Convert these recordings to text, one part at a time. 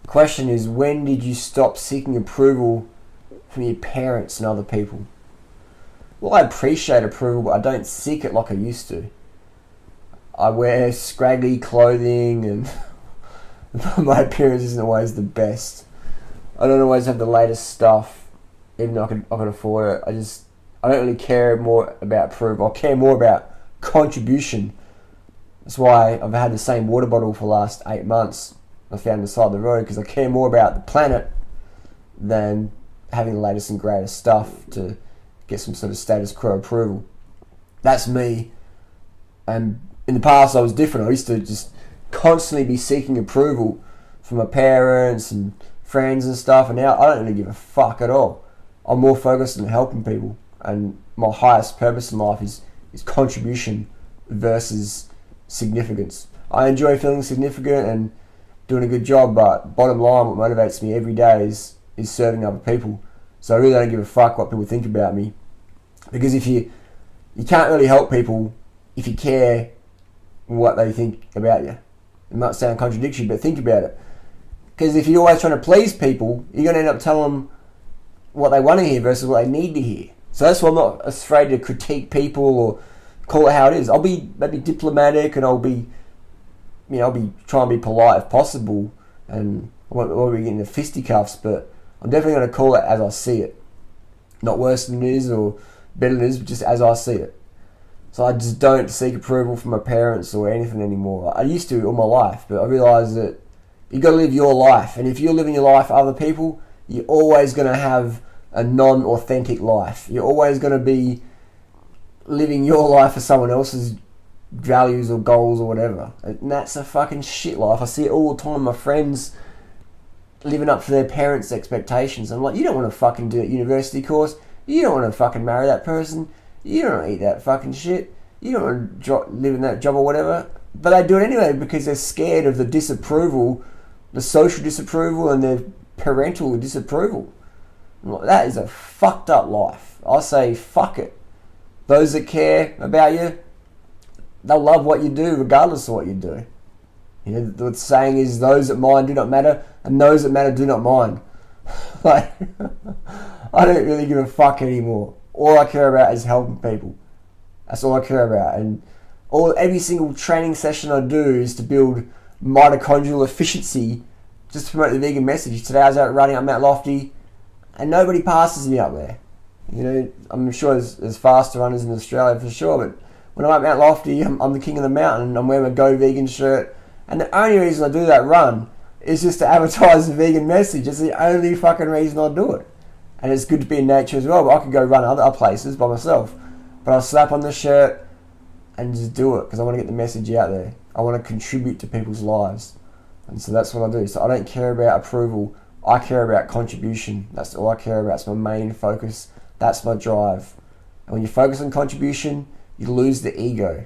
Question is, when did you stop seeking approval from your parents and other people? Well, I appreciate approval, but I don't seek it like I used to. I wear scraggly clothing and my appearance isn't always the best. I don't always have the latest stuff, even though I can afford it. I don't really care more about approval. I care more about contribution. That's why I've had the same water bottle for the last 8 months. I found on the side of the road because I care more about the planet than having the latest and greatest stuff to get some sort of status quo approval. That's me. And in the past I was different. I used to just constantly be seeking approval from my parents and friends and stuff, and now I don't really give a fuck at all. I'm more focused on helping people, and my highest purpose in life is contribution versus significance. I enjoy feeling significant and doing a good job, but bottom line, what motivates me every day is serving other people. So I really don't give a fuck what people think about me, because if you can't really help people if you care what they think about you. It might sound contradictory, but think about it. Because if you're always trying to please people, you're going to end up telling them what they want to hear versus what they need to hear. So that's why I'm not afraid to critique people or call it how it is. I'll be maybe diplomatic, and I'll be trying to be polite if possible, and I won't be getting the fisticuffs, but I'm definitely going to call it as I see it. Not worse than it is or better than it is, but just as I see it. So I just don't seek approval from my parents or anything anymore. I used to all my life, but I realised that you got to live your life, and if you're living your life for other people, you're always going to have a non-authentic life. You're always going to be living your life for someone else's values or goals or whatever, and that's a fucking shit life. I see it all the time. My friends living up to their parents' expectations. I'm like, you don't want to fucking do that university course. You don't want to fucking marry that person. You don't want to eat that fucking shit. You don't want to live in that job or whatever. But they do it anyway because they're scared of the disapproval, the social disapproval and the parental disapproval. That is a fucked up life. I say fuck it. Those that care about you, they'll love what you do regardless of what you do. You know, the saying is, those that mind do not matter, and those that matter do not mind. Like, I don't really give a fuck anymore. All I care about is helping people. That's all I care about. And every single training session I do is to build mitochondrial efficiency, just to promote the vegan message. Today I was out running up Mount Lofty, and nobody passes me up there. You know, I'm sure there's faster runners in Australia for sure, but when I'm at Mount Lofty, I'm the king of the mountain. I'm wearing my Go Vegan shirt, and the only reason I do that run is just to advertise the vegan message. It's the only fucking reason I do it. And it's good to be in nature as well, but I could go run other places by myself. But I'll slap on the shirt and just do it because I want to get the message out there. I want to contribute to people's lives. And so that's what I do. So I don't care about approval. I care about contribution. That's all I care about. It's my main focus. That's my drive. And when you focus on contribution, you lose the ego.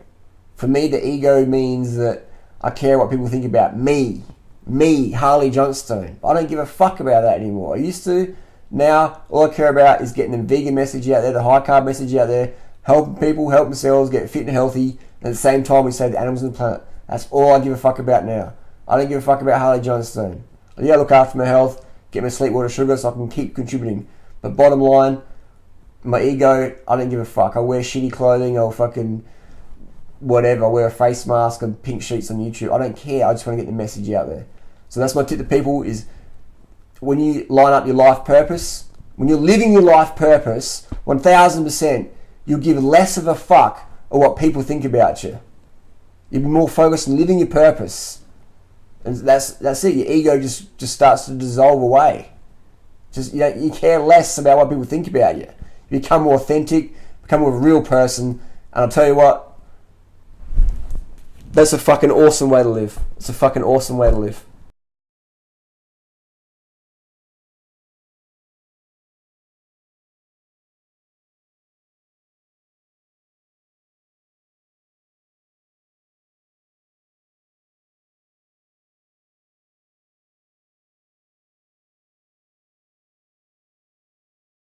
For me, the ego means that I care what people think about me. Me, Harley Johnstone. I don't give a fuck about that anymore. I used to. Now, all I care about is getting the vegan message out there, the high carb message out there, helping people help themselves get fit and healthy, and at the same time we save the animals on the planet. That's all I give a fuck about now. I don't give a fuck about Harley Johnstone. Yeah, look after my health, get my sleep, water, sugar, so I can keep contributing. But bottom line, my ego, I don't give a fuck. I wear shitty clothing, I'll fucking whatever, I wear a face mask and pink sheets on YouTube. I don't care, I just want to get the message out there. So that's my tip to people is, when you line up your life purpose, when you're living your life purpose, 1000%, you'll give less of a fuck of what people think about you. You'll be more focused on living your purpose. And that's it. Your ego just starts to dissolve away. You care less about what people think about you. You become more authentic, become a real person, and I'll tell you what, that's a fucking awesome way to live. It's a fucking awesome way to live.